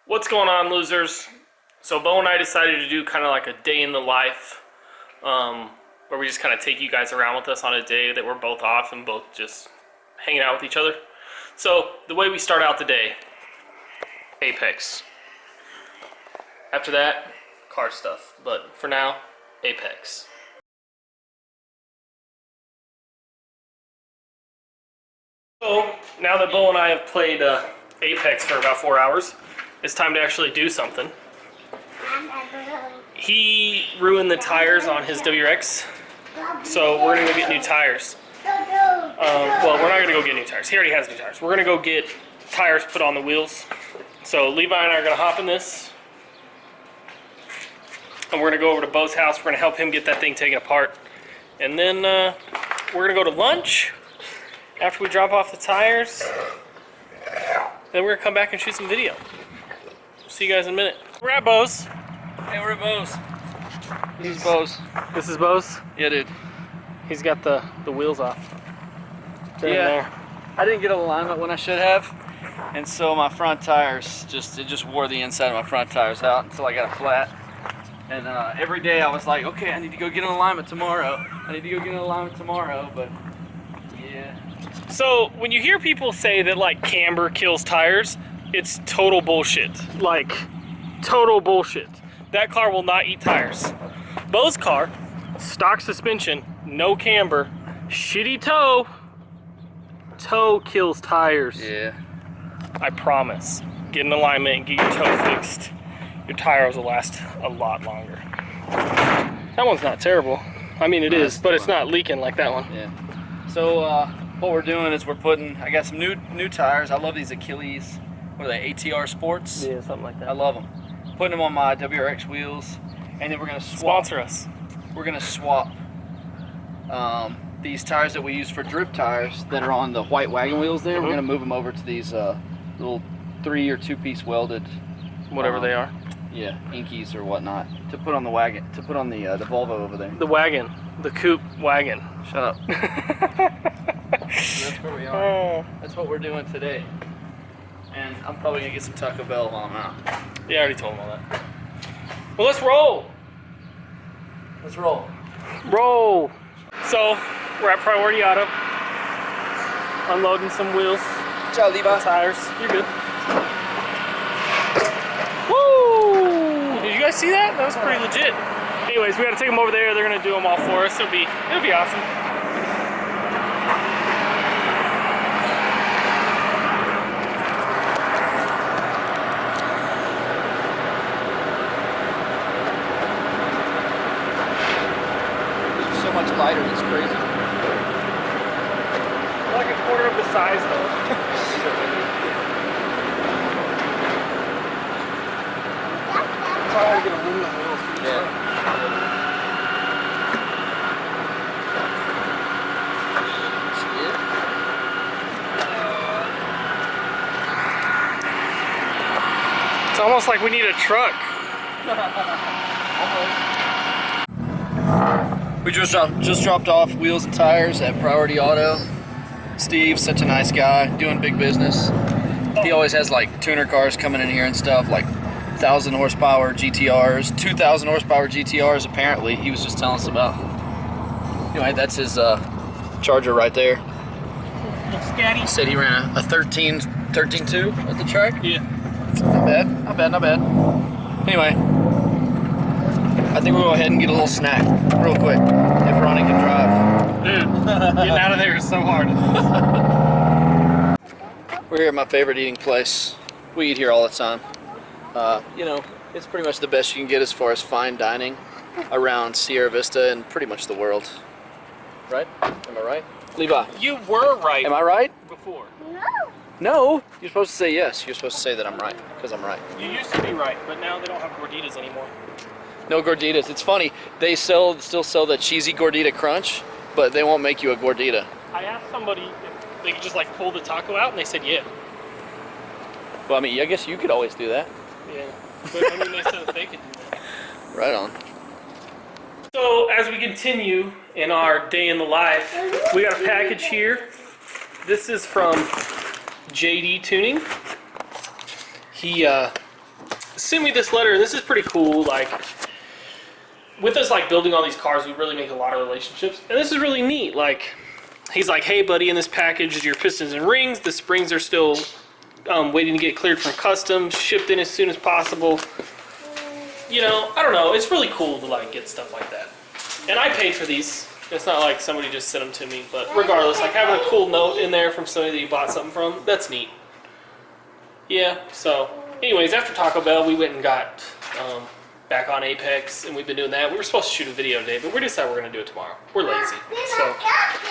What's going on, losers? So Bo and I decided to do kind of like a day in the life, where we just kind of take you guys around with us on a day that we're both off and both just hanging out with each other. So the way we start out the day, Apex. After that, car stuff. But for now, Apex. So now that Bo and I have played Apex for about 4 hours, it's time to actually do something. He ruined the tires on his WRX, so we're gonna go get new tires. Well, we're not gonna go get new tires. He already has new tires. We're gonna go get tires put on the wheels. So Levi and I are gonna hop in this, and we're gonna go over to Bo's house. We're gonna help him get that thing taken apart, and then we're gonna go to lunch. After we drop off the tires, then we're gonna come back and shoot some video. See you guys in a minute. We're at Bo's. Hey, we're at Bo's. This is Bo's. This is Bo's? Yeah, dude. He's got the wheels off. They're in there. I didn't get alignment when I should have, and so my front tires just wore the inside of my front tires out until I got a flat. And every day I was like, okay, I need to go get an alignment tomorrow. But yeah. So when you hear people say that like camber kills tires, it's total bullshit. Like, total bullshit. That car will not eat tires. Bo's car, stock suspension, no camber, shitty toe. Toe kills tires. Yeah. I promise. Get an alignment and get your toe fixed. Your tires will last a lot longer. That one's not terrible. I mean, it is, but it's not leaking like that one. Yeah. So what we're doing is I got some new tires. I love these Achilles. What are they, ATR Sports? Yeah, something like that. I love them. Putting them on my WRX wheels, and then we're gonna swap. Sponsor us. We're gonna swap these tires that we use for drift tires that are on the white wagon wheels there. We're gonna move them over to these little 3 or 2-piece welded, Whatever they are. yeah, Inkies or whatnot, to put on the wagon, to put on the Volvo over there. The wagon. The coupe wagon. Shut up. So that's where we are. Oh. That's what we're doing today. And I'm probably gonna get some Taco Bell while I'm out. Yeah, I already told him all that. Well, let's roll. Let's roll. Roll. So, we're at Priority Auto. Unloading some wheels. Ciao, Levi. Tires. You're good. Woo! Did you guys see that? That was pretty legit. Anyways, we gotta take them over there. They're gonna do them all for us. It'll be awesome. So much lighter, it's crazy. Like a quarter of the size, though. Probably gonna ruin the wheels. Yeah. It's almost like we need a truck. We just dropped off wheels and tires at Priority Auto. Steve, such a nice guy, doing big business. He always has like tuner cars coming in here and stuff, like 1,000 horsepower GTRs, 2,000 horsepower GTRs apparently. He was just telling us about. Anyway, that's his Charger right there. Scatty. He said he ran a 13.2 at the track. Yeah. Not bad. Anyway, I think we'll go ahead and get a little snack real quick if Ronnie can drive. Dude, getting out of there is so hard. We're here at my favorite eating place. We eat here all the time. You know, it's pretty much the best you can get as far as fine dining around Sierra Vista and pretty much the world. Right? Am I right? Levi. You were right. Am I right? Before. No. You're supposed to say yes. You're supposed to say that I'm right, because I'm right. You used to be right, but now they don't have gorditas anymore. No gorditas. It's funny. They still sell the cheesy gordita crunch, but they won't make you a gordita. I asked somebody if they could just like pull the taco out, and they said yeah. Well, I mean, I guess you could always do that. Yeah. But I mean, they said that they could do that. Right on. So as we continue in our day in the life, we got a package here. This is from JD Tuning. He sent me this letter, and this is pretty cool. Like, with us like building all these cars, we really make a lot of relationships, and this is really neat. Like, he's like, hey buddy, in this package is your pistons and rings. The springs are still waiting to get cleared from customs, shipped in as soon as possible. You know, I don't know, it's really cool to like get stuff like that. And I paid for these. It's not like somebody just sent them to me, but regardless, like having a cool note in there from somebody that you bought something from, that's neat. Yeah, so anyways, after Taco Bell, we went and got back on Apex, and we've been doing that. We were supposed to shoot a video today, but we decided we're gonna do it tomorrow. We're lazy. So,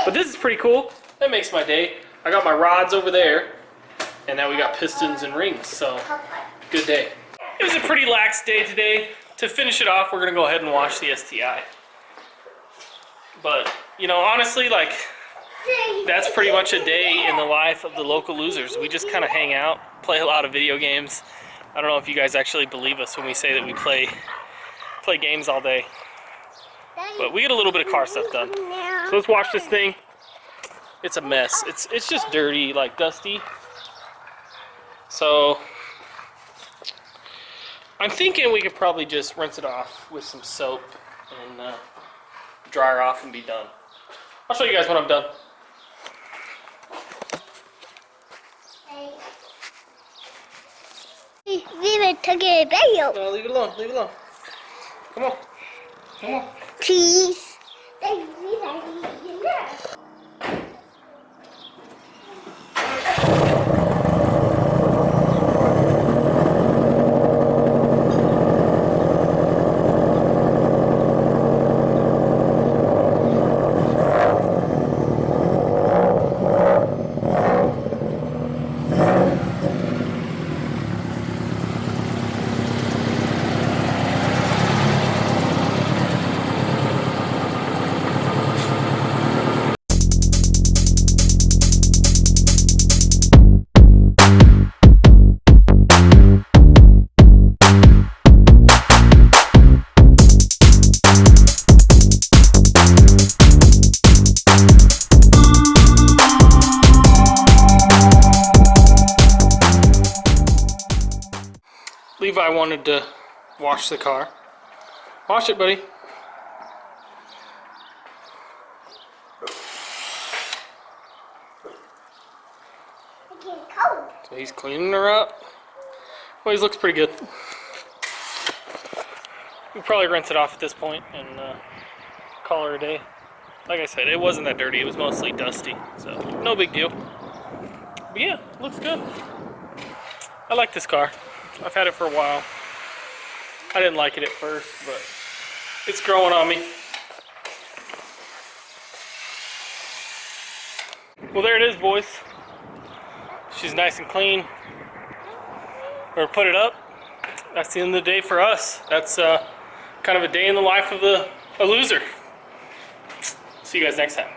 but this is pretty cool. That makes my day. I got my rods over there, and now we got pistons and rings, so good day. It was a pretty lax day today. To finish it off, we're gonna go ahead and wash the STI. But, you know, honestly, like, that's pretty much a day in the life of the local losers. We just kind of hang out, play a lot of video games. I don't know if you guys actually believe us when we say that we play games all day. But we get a little bit of car stuff done. So let's watch this thing. It's a mess. It's just dirty, like dusty. So I'm thinking we could probably just rinse it off with some soap and dry her off and be done. I'll show you guys when I'm done. No, leave it alone. Leave it alone. Come on. Come on. Cheese. Levi wanted to wash the car. Wash it, buddy. So he's cleaning her up. Well, he looks pretty good. We'll probably rinse it off at this point and call her a day. Like I said, it wasn't that dirty. It was mostly dusty, so no big deal. But yeah, looks good. I like this car. I've had it for a while. I didn't like it at first, but it's growing on me. Well, there it is, boys. She's nice and clean. Or put it up. That's the end of the day for us. That's kind of a day in the life of a loser. See you guys next time.